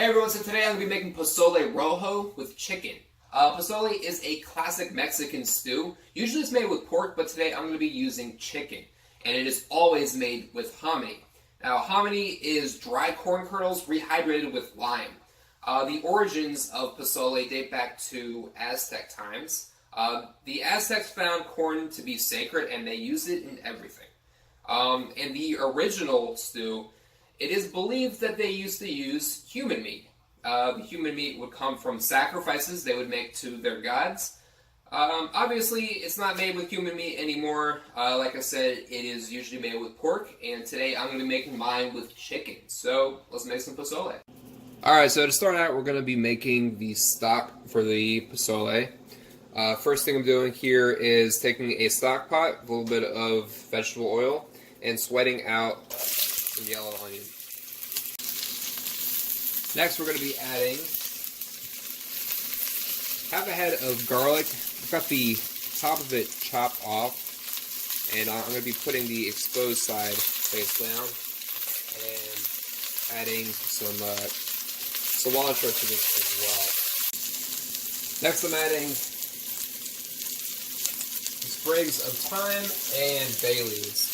Hey everyone, so today I'm going to be making pozole rojo with chicken. Pozole is a classic Mexican stew. Usually it's made with pork, but today I'm going to be using chicken. And it is always made with hominy. Now, hominy is dry corn kernels rehydrated with lime. The origins of pozole date back to Aztec times. The Aztecs found corn to be sacred and they used it in everything. In the original stew, it is believed that they used to use human meat. The human meat would come from sacrifices they would make to their gods. Obviously, it's not made with human meat anymore. Like I said, it is usually made with pork, and today I'm going to be making mine with chicken. So, let's make some pozole. Alright, so to start out, we're going to be making the stock for the pozole. First thing I'm doing here is taking a stock pot, a little bit of vegetable oil, and sweating out some yellow onion. Next, we're going to be adding half a head of garlic. I've got the top of it chopped off, and I'm going to be putting the exposed side face down and adding some cilantro to this as well. Next, I'm adding sprigs of thyme and bay leaves.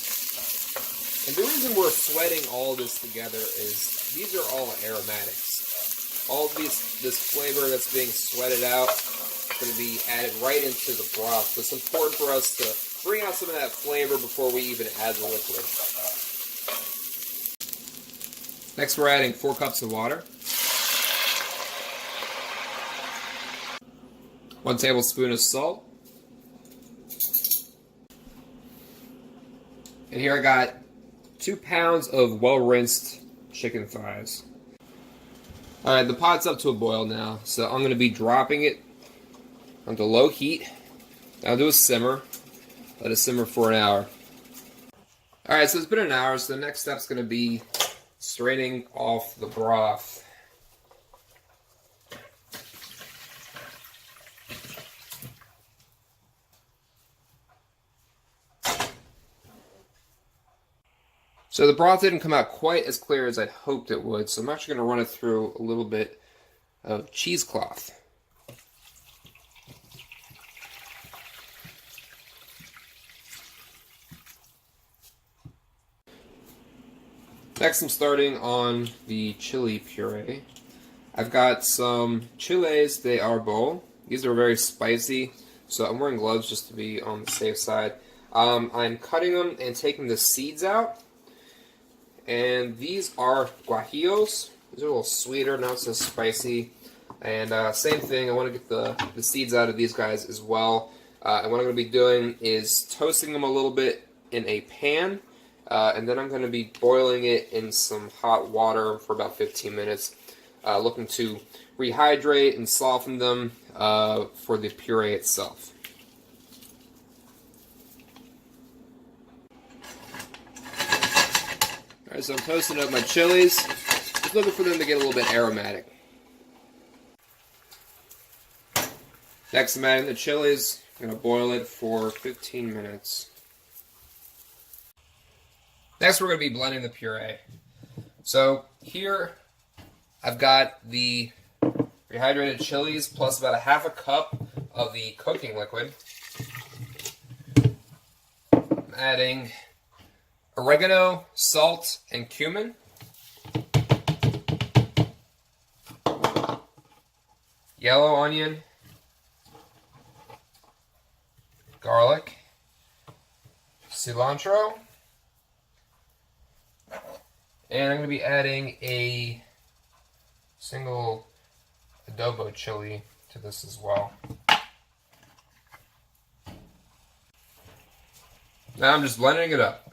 And the reason we're sweating all this together is these are all aromatics. All of this flavor that's being sweated out is going to be added right into the broth. So it's important for us to bring out some of that flavor before we even add the liquid. Next, we're adding 4 cups of water. 1 tablespoon of salt. And here I got 2 pounds of well-rinsed chicken thighs. Alright, the pot's up to a boil now, so I'm going to be dropping it onto low heat, down to a simmer, let it simmer for an hour. Alright, so it's been an hour, so the next step's going to be straining off the broth. So the broth didn't come out quite as clear as I'd hoped it would, so I'm actually going to run it through a little bit of cheesecloth. Next, I'm starting on the chili puree. I've got some Chiles de arbol. These are very spicy, so I'm wearing gloves just to be on the safe side. I'm cutting them and taking the seeds out. And these are Guajillos. These are a little sweeter, not so spicy. And same thing, I want to get the seeds out of these guys as well. And what I'm going to be doing is toasting them a little bit in a pan. And then I'm going to be boiling it in some hot water for about 15 minutes. Looking to rehydrate and soften them for the puree itself. Alright, so I'm toasting up my chilies. Just looking for them to get a little bit aromatic. Next, I'm adding the chilies. I'm going to boil it for 15 minutes. Next, we're going to be blending the puree. So here, I've got the rehydrated chilies plus about a half a cup of the cooking liquid. I'm adding oregano, salt, and cumin. Yellow onion. Garlic. Cilantro. And I'm going to be adding a single Adobo chili to this as well. Now I'm just blending it up.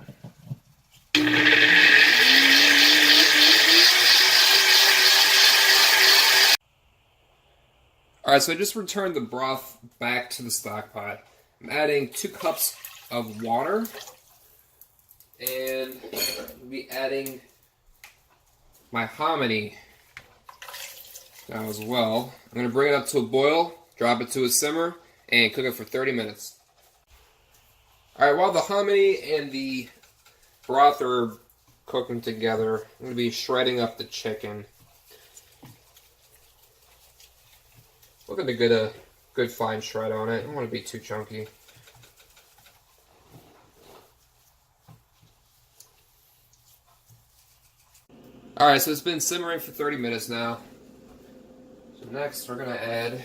Alright, so I just returned the broth back to the stock pot. I'm adding 2 cups of water. And I'll be adding my hominy now as well. I'm going to bring it up to a boil, drop it to a simmer, and cook it for 30 minutes. Alright, while the hominy and the broth are cooking together, I'm going to be shredding up the chicken. Looking to get a good fine shred on it. I don't want to be too chunky. Alright, so it's been simmering for 30 minutes now. So next we're going to add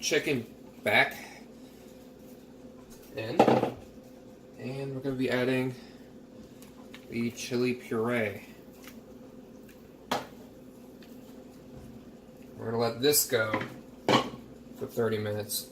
chicken back in. And we're going to be adding the chili puree. We're going to let this go for 30 minutes.